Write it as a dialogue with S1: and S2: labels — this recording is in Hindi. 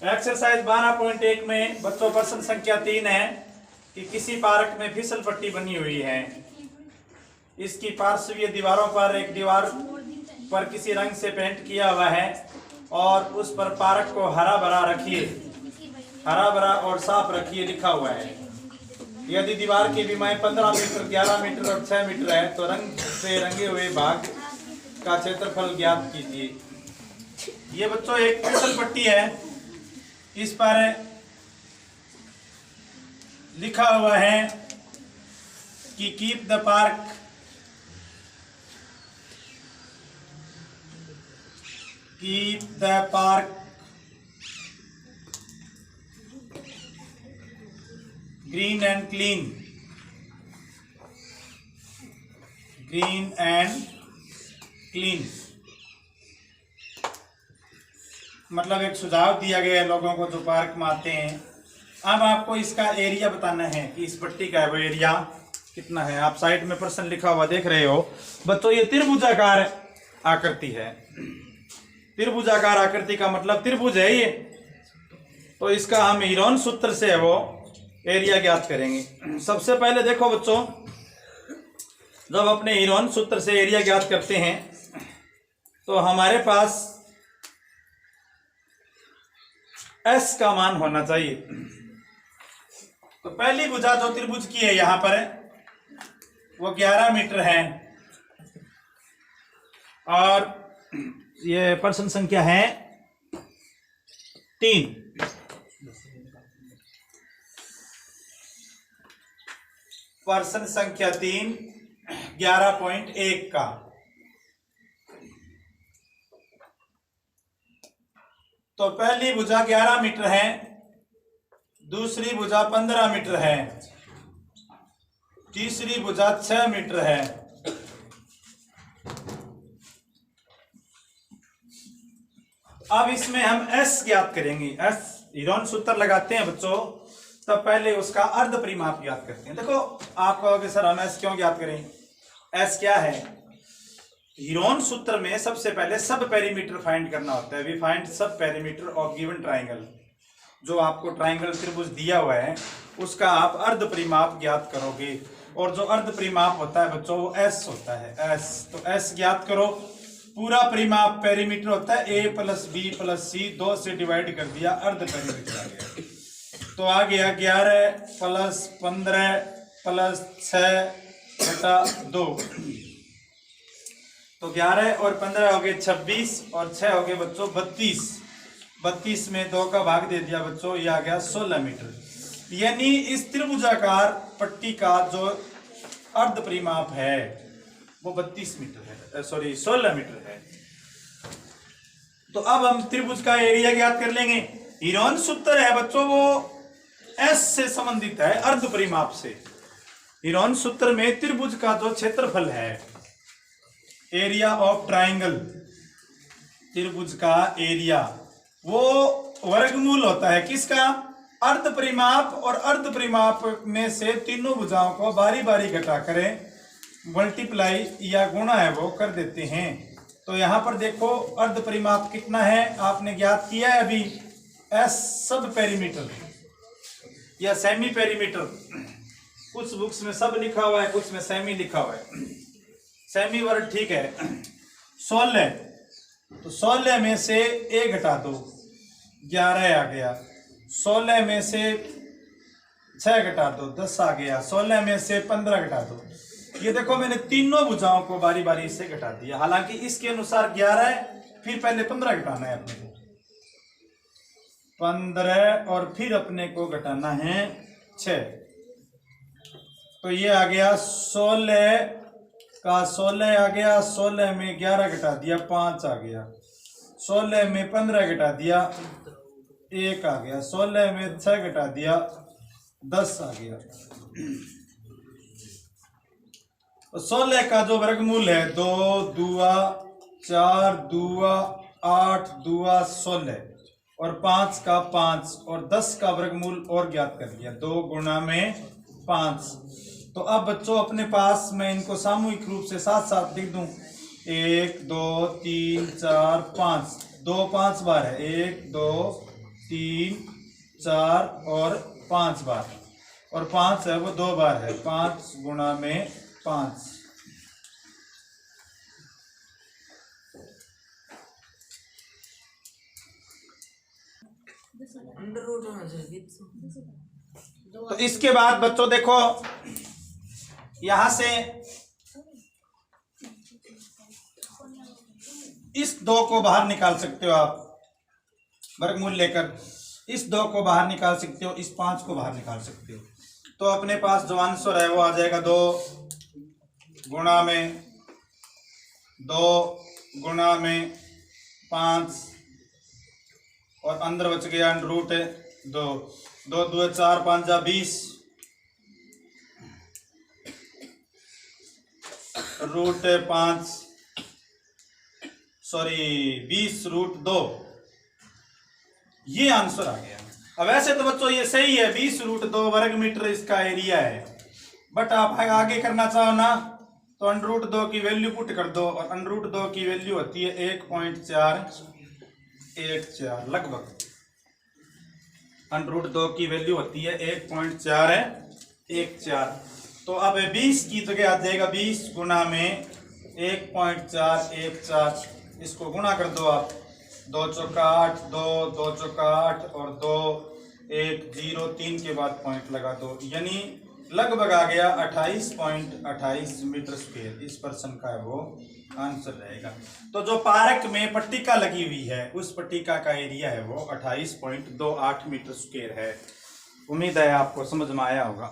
S1: एक्सरसाइज 12.1 में बच्चों प्रश्न संख्या 3 है कि किसी पार्क में फिसल पट्टी बनी हुई है। इसकी पार्श्वीय दीवारों पर एक दीवार पर किसी रंग से पेंट किया हुआ है और उस पर पार्क को हरा भरा रखिए, हरा भरा और साफ रखिए लिखा हुआ है। यदि दीवार की विमाएं 15 मीटर, 11 मीटर और 6 मीटर है तो रंग से रंगे हुए भाग का क्षेत्रफल ज्ञात कीजिए। ये बच्चों एक फिसल पट्टी है, इस पर लिखा हुआ है कि keep the park green and clean, green and clean. मतलब एक सुझाव दिया गया है लोगों को जो पार्क में आते हैं। अब आपको इसका एरिया बताना है कि इस पट्टी का वो एरिया कितना है। आप साइड में प्रश्न लिखा हुआ देख रहे हो बच्चों, ये त्रिभुजाकार आकृति है। त्रिभुजाकार आकृति का मतलब त्रिभुज है ये, तो इसका हम हीरोन सूत्र से वो एरिया ज्ञात करेंगे। सबसे पहले देखो बच्चों, जब अपने हीरोन सूत्र से एरिया ज्ञात करते हैं तो हमारे पास S का मान होना चाहिए। तो पहली भुजा जो त्रिभुज की है यहां पर वो 11 मीटर है और ये प्रश्न संख्या है 3। प्रश्न संख्या 3 11.1 का। तो पहली भुजा 11 मीटर है, दूसरी भुजा 15 मीटर है, तीसरी भुजा 6 मीटर है। अब इसमें हम S ज्ञात करेंगे। S हीरोन सूत्र लगाते हैं बच्चों, तब पहले उसका अर्ध परिमाप ज्ञात करते हैं। देखो आप कहोगे सर हम S क्यों ज्ञात करें? S क्या है? हीरोन सूत्र में सबसे पहले सब पेरीमीटर फाइंड करना होता है। वी फाइंड सब पेरीमीटर ऑफ गिवन ट्राइंगल। जो आपको ट्राइंगल त्रिभुज दिया हुआ है उसका आप अर्ध परिमाप ज्ञात करोगे, और जो अर्ध परिमाप होता है बच्चों वो S होता है। S तो S ज्ञात करो। पूरा परिमाप पेरीमीटर होता है A + B + C, 2 से डिवाइड कर दिया, अर्ध पेरीमीटर आ गया। तो आ गया 11 + 15 + 6/2। तो 11 और 15 हो गए 26 और 6 हो गए बच्चों 32। 32 में 2 का भाग दे दिया बच्चों, ये आ गया 16 मीटर। यानी इस त्रिभुजाकार पट्टी का जो अर्ध परिमाप है वो 32 मीटर है, सॉरी 16 मीटर है। तो अब हम त्रिभुज का एरिया ज्ञात कर लेंगे। हीरोन सूत्र है बच्चों वो S से संबंधित है, अर्ध परिमाप से। हीरोन सूत्र में त्रिभुज का जो क्षेत्रफल है, एरिया ऑफ ट्राइंगल, त्रिभुज का एरिया वो वर्गमूल होता है किसका? अर्ध परिमाप। और अर्ध परिमाप में से तीनों भुजाओं को बारी बारी घटा करें मल्टीप्लाई या गुणा है वो कर देते हैं। तो यहां पर देखो अर्ध परिमाप कितना है आपने ज्ञात किया है अभी। S सब पेरीमीटर या सेमी पेरीमीटर, कुछ बुक्स में सब लिखा हुआ है, कुछ में सेमी लिखा हुआ है। सेमी वर्ड ठीक है। 16, तो 16 में से A घटा दो, 11 आ गया। 16 में से 6 घटा दो, 10 आ गया। 16 में से 15 घटा दो। ये देखो मैंने तीनों भुजाओं को बारी बारी से घटा दिया। हालांकि इसके अनुसार 11 है, फिर पहले 15 घटाना है अपने को, 15 और फिर अपने को घटाना है 6। तो ये आ गया 16 का 16 आ गया। 16 में 11 घटा दिया, 5 आ गया। 16 में 15 घटा दिया, 1 आ गया। 16 में 6 घटा दिया, 10 आ गया। तो 16 का जो वर्गमूल है 2 दूआ 4 दूआ 8 दूआ 16 और 5 का 5 और 10 का वर्गमूल और ज्ञात कर लिया। 2 गुणा में 5। तो अब बच्चों अपने पास मैं इनको सामूहिक रूप से साथ साथ लिख दूं। 1 2 3 4 5, 2 5 बार है, 1 2 3 4 और 5 बार, और 5 है वो 2 बार है, 5 गुणा में 5, तो इसके बाद बच्चों देखो यहां से इस 2 को बाहर निकाल सकते हो आप, वर्गमूल लेकर इस 2 को बाहर निकाल सकते हो, इस 5 को बाहर निकाल सकते हो। तो अपने पास जो आंसर है वो आ जाएगा 2 गुणा में 5 और अंदर बच गया रूट 2, 2 2 4 5 जा 20, रूट 5 20 रूट 2, ये आंसर आ गया। अब वैसे तो बच्चों ये सही है, 20 रूट 2 वर्ग मीटर इसका एरिया है, बट आप आगे करना चाहो ना तो अंडर रूट 2 की वैल्यू पुट कर दो, और अंडर रूट 2 की वैल्यू होती है 1.484 लगभग, अंडर रूट 2 की वैल्यू होती है 1.414। तो अब 20 की जगह आ जाएगा 20 गुना में 1.414, इसको गुणा कर दो आप, 2 चौका 8, 2 2 चौका 8 और 2 1 0 3 के बाद पॉइंट लगा दो, यानी लगभग आ गया 28.28 मीटर स्क्वायर। इस पर्सन का है वो आंसर रहेगा। तो जो पार्क में पट्टिका लगी हुई है उस पट्टिका का एरिया है वो 28.28 मीटर स्क्वायर है। उम्मीद है आपको समझ में आया होगा।